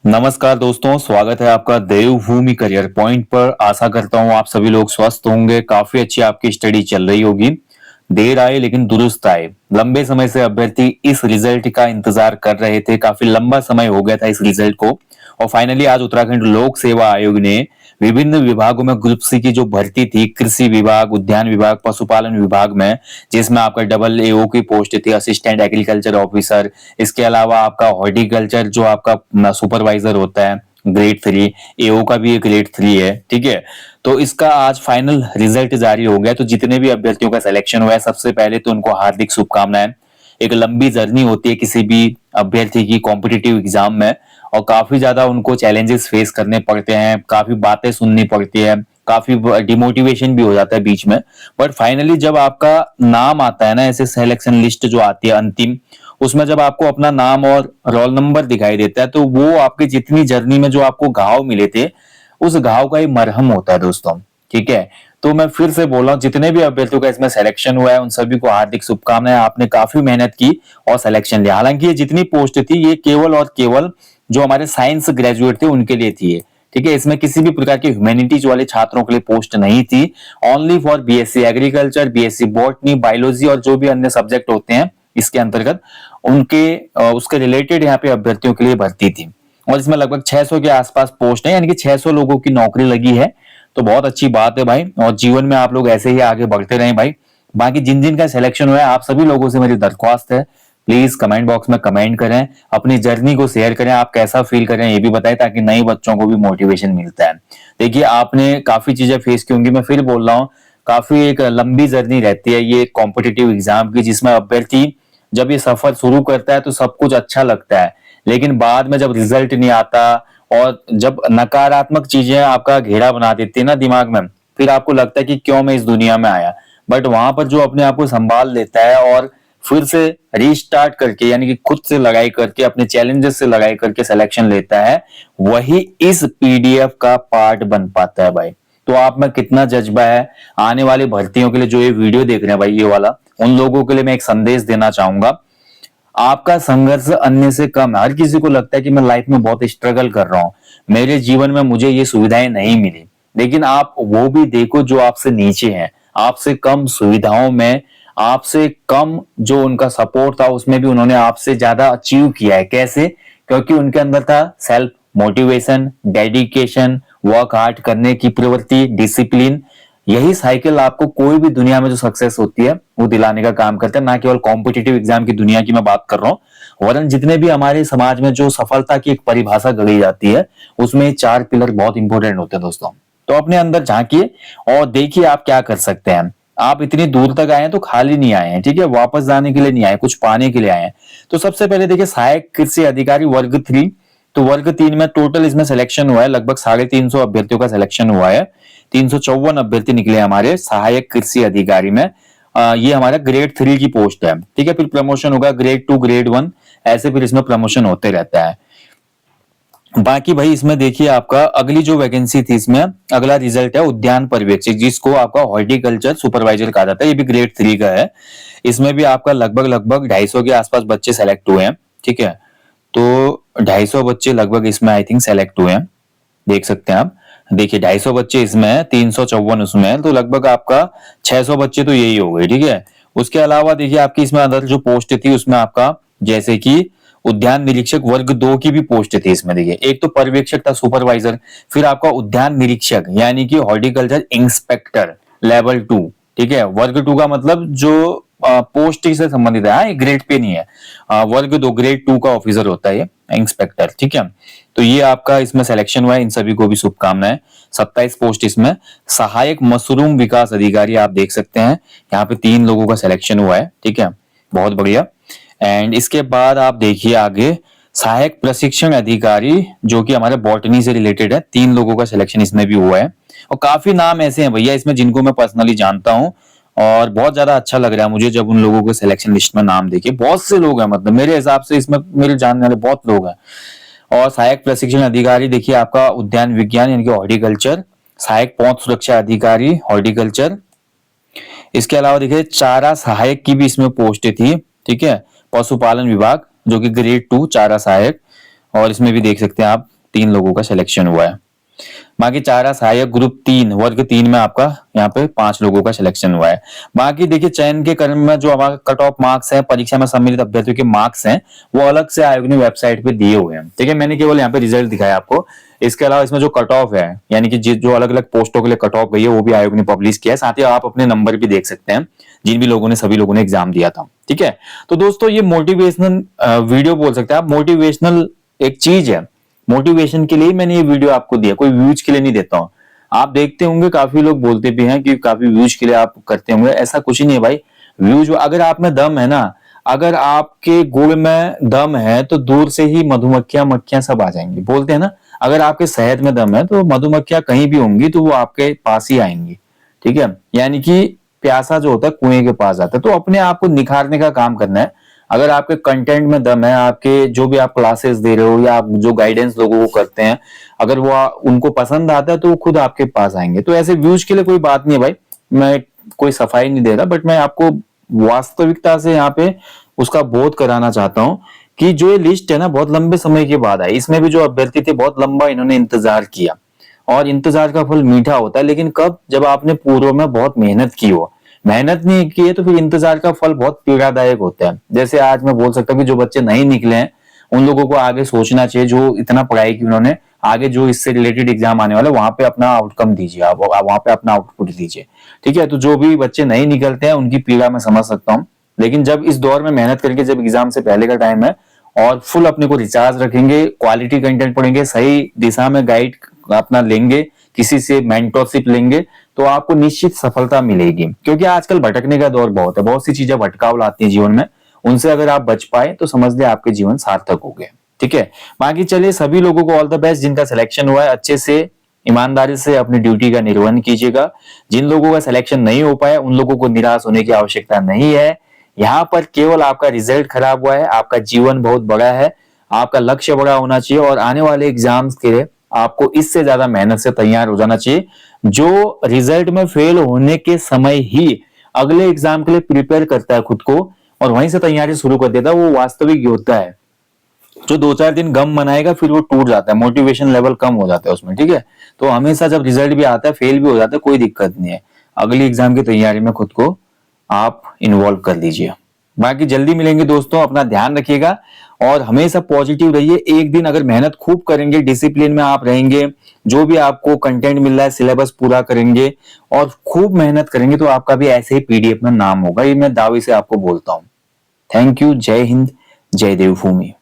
नमस्कार दोस्तों, स्वागत है आपका देवभूमि करियर पॉइंट पर। आशा करता हूँ आप सभी लोग स्वस्थ होंगे। काफी अच्छी आपकी स्टडी चल रही होगी। देर आए लेकिन दुरुस्त आए। लंबे समय से अभ्यर्थी इस रिजल्ट का इंतजार कर रहे थे। काफी लंबा समय हो गया था इस रिजल्ट को और फाइनली आज उत्तराखंड लोक सेवा आयोग ने विभिन्न विभागों में ग्रुप सी की जो भर्ती थी, कृषि विभाग, उद्यान विभाग, पशुपालन विभाग में, जिसमें आपका डबल एओ की पोस्ट थी, असिस्टेंट एग्रीकल्चर ऑफिसर। इसके अलावा आपका हॉर्टिकल्चर जो आपका सुपरवाइजर होता है ग्रेड 3, एओ का भी एक ग्रेड 3 है। ठीक है, तो इसका आज फाइनल रिजल्ट जारी हो गया। तो जितने भी अभ्यर्थियों का सिलेक्शन हुआ है, सबसे पहले तो उनको हार्दिक शुभकामनाएं। एक लंबी जर्नी होती है किसी भी अभ्यर्थी की कॉम्पिटिटिव एग्जाम में और काफी ज्यादा उनको चैलेंजेस फेस करने पड़ते हैं, काफी बातें सुननी पड़ती है, काफी डिमोटिवेशन भी हो जाता है बीच में। बट फाइनली जब आपका नाम आता है ना, ऐसे सिलेक्शन लिस्ट जो आती है अंतिम, उसमें जब आपको अपना नाम और रोल नंबर दिखाई देता है, तो वो आपकी जितनी जर्नी में जो आपको घाव मिले थे, उस घाव का ही मरहम होता है दोस्तों। ठीक है, तो मैं फिर से बोल रहा हूँ, जितने भी अभ्यर्थियों का इसमें सिलेक्शन हुआ है उन सभी को हार्दिक शुभकामनाएं। आपने काफी मेहनत की और सिलेक्शन लिया। हालांकि ये जितनी पोस्ट थी, ये केवल और केवल जो हमारे साइंस ग्रेजुएट थे उनके लिए थी। ठीक है, इसमें किसी भी प्रकार के ह्यूमैनिटीज वाले छात्रों के लिए पोस्ट नहीं थी। Only for BSc agriculture, BSc botany, biology और जो भी अन्य सब्जेक्ट होते हैं इसके अंतर्गत, उनके उसके रिलेटेड यहाँ पे अभ्यर्थियों के लिए भर्ती थी। और इसमें लगभग 600 के आसपास पोस्ट है, यानी कि 600 लोगों की नौकरी लगी है। तो बहुत अच्छी बात है भाई, और जीवन में आप लोग ऐसे ही आगे बढ़ते रहें भाई। बाकी जिन जिन का सिलेक्शन हुआ है, आप सभी लोगों से मेरी दरख्वास्त है, प्लीज कमेंट बॉक्स में कमेंट करें, अपनी जर्नी को शेयर करें, आप कैसा फील करें ये भी बताएं, ताकि नए बच्चों को भी मोटिवेशन मिलता है। देखिए, आपने काफी चीजें फेस की होंगी, मैं फिर बोल रहा हूँ, काफी एक लंबी जर्नी रहती है ये कॉम्पिटिटिव एग्जाम की, जिसमें अभ्यर्थी जब ये सफर शुरू करता है तो सब कुछ अच्छा लगता है, लेकिन बाद में जब रिजल्ट नहीं आता और जब नकारात्मक चीजें आपका घेरा बना देती है ना दिमाग में, फिर आपको लगता है कि क्यों मैं इस दुनिया में आया। बट वहां पर जो अपने आप को संभाल लेता है और फिर से रीस्टार्ट करके, यानी कि खुद से लड़ाई करके, अपने चैलेंजेस से लड़ाई करके सिलेक्शन लेता है, वही इस पीडीएफ का पार्ट बन पाता है भाई। तो आप में कितना जज्बा है आने वाली भर्तियों के लिए, जो ये वीडियो देख रहे हैं भाई, ये वाला, उन लोगों के लिए मैं एक संदेश देना चाहूंगा। आपका संघर्ष अन्य से कम है। हर किसी को लगता है कि मैं लाइफ में बहुत स्ट्रगल कर रहा हूं, मेरे जीवन में मुझे ये सुविधाएं नहीं मिली, लेकिन आप वो भी देखो जो आपसे नीचे हैं, आपसे कम सुविधाओं में, आपसे कम जो उनका सपोर्ट था उसमें भी उन्होंने आपसे ज्यादा अचीव किया है। कैसे? क्योंकि उनके अंदर था self motivation, dedication, work hard करने की प्रवृत्ति, डिसिप्लिन। यही साइकिल आपको कोई भी दुनिया में जो सक्सेस होती है वो दिलाने का काम करता है। ना केवल कॉम्पिटिटिव एग्जाम की दुनिया की मैं बात कर रहा हूँ, वरन जितने भी हमारे समाज में जो सफलता की एक परिभाषा गढ़ी जाती है, उसमें 4 पिलर बहुत इंपॉर्टेंट होते हैं दोस्तों। तो अपने अंदर झांकिए और देखिए आप क्या कर सकते हैं। आप इतनी दूर तक आए हैं तो खाली नहीं आए हैं, ठीक है, वापस जाने के लिए नहीं आए, कुछ पाने के लिए आए हैं। तो सबसे पहले देखिए, सहायक कृषि अधिकारी वर्ग 3। तो वर्ग 3 में टोटल इसमें सिलेक्शन हुआ है, लगभग 350 अभ्यर्थियों का सिलेक्शन हुआ है। 354 अभ्यर्थी निकले हमारे सहायक कृषि अधिकारी में। ये हमारा ग्रेड 3 की पोस्ट है। ठीक है, फिर प्रमोशन होगा ग्रेड 2, ग्रेड 1, ऐसे फिर इसमें प्रमोशन होते रहता है। बाकी भाई इसमें देखिए, आपका अगली जो वैकेंसी थी, इसमें अगला रिजल्ट है उद्यान पर्यवेक्षक, जिसको आपका हॉर्टिकल्चर सुपरवाइजर कहा जाता है। ये भी ग्रेड 3 का है। इसमें भी आपका लगभग 250 के आसपास बच्चे सेलेक्ट हुए हैं। ठीक है, तो 250 बच्चे लगभग इसमें आई थिंक सेलेक्ट हुए हैं, देख सकते हैं आप। देखिए 250 बच्चे इसमें, 354 उसमें, तो लगभग आपका 600 बच्चे तो यही हो गए। ठीक है, उसके अलावा देखिए आपकी इसमें अदर जो पोस्ट थी उसमें आपका, जैसे कि उद्यान निरीक्षक वर्ग 2 की भी पोस्ट थी इसमें। देखिए, एक तो पर्यवेक्षक था, सुपरवाइजर, फिर आपका उद्यान निरीक्षक यानी कि हॉर्टिकल्चर इंस्पेक्टर लेवल 2। ठीक है, वर्ग 2 का मतलब जो पोस्ट से संबंधित है, ग्रेड पे नहीं है। वर्ग 2 ग्रेड 2 का ऑफिसर होता है ये इंस्पेक्टर। ठीक है, तो ये आपका इसमें सिलेक्शन हुआ है, इन सभी को भी शुभकामनाएं। 27 पोस्ट इसमें। सहायक मशरूम विकास अधिकारी आप देख सकते हैं, यहाँ पे 3 लोगों का सिलेक्शन हुआ है। ठीक है, बहुत बढ़िया। एंड इसके बाद आप देखिए आगे, सहायक प्रशिक्षण अधिकारी, जो कि हमारे बॉटनी से रिलेटेड है, 3 लोगों का सिलेक्शन इसमें भी हुआ है। और काफी नाम ऐसे हैं भैया इसमें जिनको मैं पर्सनली जानता हूँ, और बहुत ज्यादा अच्छा लग रहा है मुझे जब उन लोगों के सिलेक्शन लिस्ट में नाम देखे। बहुत से लोग हैं, मतलब मेरे हिसाब से इसमें मेरे जानने वाले बहुत लोग हैं। और सहायक प्रशिक्षण अधिकारी देखिए आपका उद्यान विज्ञान यानी कि हॉर्टिकल्चर, सहायक पौध सुरक्षा अधिकारी हॉर्टिकल्चर। इसके अलावा देखिए चारा सहायक की भी इसमें पोस्ट थी। ठीक है, पशुपालन विभाग जो कि ग्रेड 2 चारा सहायक, और इसमें भी देख सकते हैं आप 3 लोगों का सिलेक्शन हुआ है। बाकी चारा सहायक ग्रुप 3 वर्ग 3 में आपका यहाँ पे 5 लोगों का सिलेक्शन हुआ है। बाकी देखिए चयन के क्रम में जो हमारा कट ऑफ मार्क्स है, परीक्षा में सम्मिलित अभ्यर्थियों के मार्क्स हैं, वो अलग से आयोग ने वेबसाइट पे दिए हुए हैं। ठीक है, मैंने केवल यहाँ पे रिजल्ट दिखाया आपको। इसके अलावा इसमें जो कट ऑफ है, यानी कि जो अलग अलग पोस्टों के लिए कट ऑफ गई है, वो भी आयोग ने पब्लिश किया है। साथ ही आप अपने नंबर भी देख सकते हैं जिन भी लोगों ने, सभी लोगों ने एग्जाम दिया था। ठीक है, तो दोस्तों ये मोटिवेशनल वीडियो बोल सकते हैं आप, मोटिवेशनल एक चीज है। मोटिवेशन के लिए मैंने ये वीडियो आपको दिया, कोई व्यूज के लिए नहीं देता हूँ। आप देखते होंगे काफी लोग बोलते भी हैं कि काफी व्यूज के लिए आप करते होंगे, ऐसा कुछ ही नहीं है भाई। व्यूज, अगर आप में दम है ना, अगर आपके गुड़ में दम है तो दूर से ही मधुमक्खियां मक्खियां सब आ जाएंगी। बोलते हैं ना, अगर आपके शहद में दम है तो मधुमक्खियां कहीं भी होंगी तो वो आपके पास ही आएंगी। ठीक है, यानी कि प्यासा जो होता है कुएं के पास आता है। तो अपने आप को निखारने का काम करना है। अगर आपके कंटेंट में दम है, आपके जो भी आप क्लासेस दे रहे हो या आप जो गाइडेंस लोगों को करते हैं, अगर वो उनको पसंद आता है तो वो खुद आपके पास आएंगे। तो ऐसे व्यूज के लिए कोई बात नहीं है भाई, मैं कोई सफाई नहीं दे रहा, बट मैं आपको वास्तविकता से यहाँ पे उसका बोध कराना चाहता हूँ कि जो ये लिस्ट है ना, बहुत लंबे समय के बाद आई। इसमें भी जो अभ्यर्थी थे बहुत लंबा इन्होंने इंतजार किया, और इंतजार का फल मीठा होता है। लेकिन कब? जब आपने पूर्व में बहुत मेहनत की हो। मेहनत नहीं की है तो फिर इंतजार का फल बहुत पीड़ादायक होता है। जैसे आज मैं बोल सकता हूँ कि जो बच्चे नहीं निकले हैं उन लोगों को आगे सोचना चाहिए, जो इतना पढ़ाई की उन्होंने, आगे जो इससे रिलेटेड एग्जाम आने वाले वहां पे अपना आउटकम दीजिए, आप वहां पे अपना आउटपुट दीजिए। ठीक है, तो जो भी बच्चे नहीं निकलते हैं उनकी पीड़ा मैं समझ सकता हूँ। लेकिन जब इस दौर में मेहनत करके, जब एग्जाम से पहले का टाइम है और फुल अपने को रिचार्ज रखेंगे, क्वालिटी कंटेंट पढ़ेंगे, सही दिशा में गाइड अपना लेंगे, किसी से मेंटरशिप लेंगे, तो आपको निश्चित सफलता मिलेगी। क्योंकि आजकल भटकने का दौर बहुत है, बहुत सी चीजें भटकाव लाती हैं जीवन में, उनसे अगर आप बच पाए तो समझ ले आपके जीवन सार्थक हो गए। ठीक है, बाकी चलिए सभी लोगों को ऑल द बेस्ट। जिनका सिलेक्शन हुआ है अच्छे से ईमानदारी से अपनी ड्यूटी का निर्वहन कीजिएगा। जिन लोगों का सिलेक्शन नहीं हो पाया उन लोगों को निराश होने की आवश्यकता नहीं है। यहाँ पर केवल आपका रिजल्ट खराब हुआ है, आपका जीवन बहुत बड़ा है, आपका लक्ष्य बड़ा होना चाहिए, और आने वाले एग्जाम्स के लिए आपको इससे ज्यादा मेहनत से तैयार हो जाना चाहिए। जो रिजल्ट में फेल होने के समय ही अगले एग्जाम के लिए प्रिपेयर करता है खुद को और वहीं से तैयारी शुरू कर देता है, वो वास्तविक योद्धा है। जो 2-4 दिन गम मनाएगा फिर वो टूट जाता है, मोटिवेशन लेवल कम हो जाता है उसमें। ठीक है, तो हमेशा जब रिजल्ट भी आता है, फेल भी हो जाता है, कोई दिक्कत नहीं है, अगली एग्जाम की तैयारी में खुद को आप इन्वॉल्व कर लीजिए। बाकी जल्दी मिलेंगे दोस्तों, अपना ध्यान रखिएगा और हमेशा पॉजिटिव रहिए। एक दिन अगर मेहनत खूब करेंगे, डिसिप्लिन में आप रहेंगे, जो भी आपको कंटेंट मिल रहा है सिलेबस पूरा करेंगे और खूब मेहनत करेंगे, तो आपका भी ऐसे ही पीडीएफ में नाम होगा। ये मैं दावे से आपको बोलता हूँ। Thank you. जय हिंद, जय देवभूमि।